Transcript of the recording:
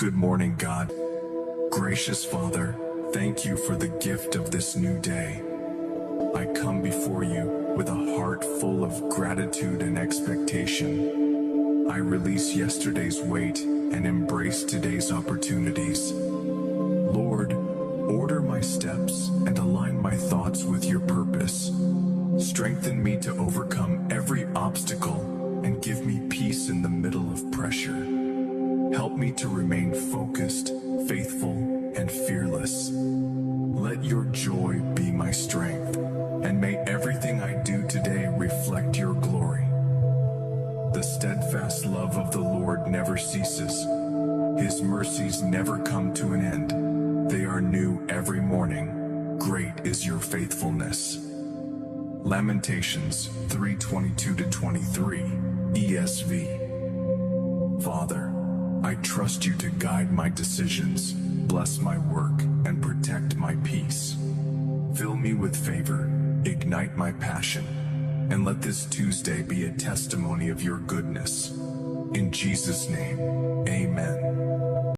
Good morning, God. Gracious Father, thank you for the gift of this new day. I come before you with a heart full of gratitude and expectation. I release yesterday's weight and embrace today's opportunities. Lord, order my steps and align my thoughts with your purpose. Strengthen me to overcome every obstacle and give me peace in the middle of pressure. Help me to remain focused, faithful, and fearless. Let your joy be my strength, and may everything I do today reflect your glory. The steadfast love of the Lord never ceases. His mercies never come to an end. They are new every morning. Great is your faithfulness. Lamentations 3:22-23, ESV. Father, I trust you to guide my decisions, bless my work, and protect my peace. Fill me with favor, ignite my passion, and let this Tuesday be a testimony of your goodness. In Jesus' name, amen.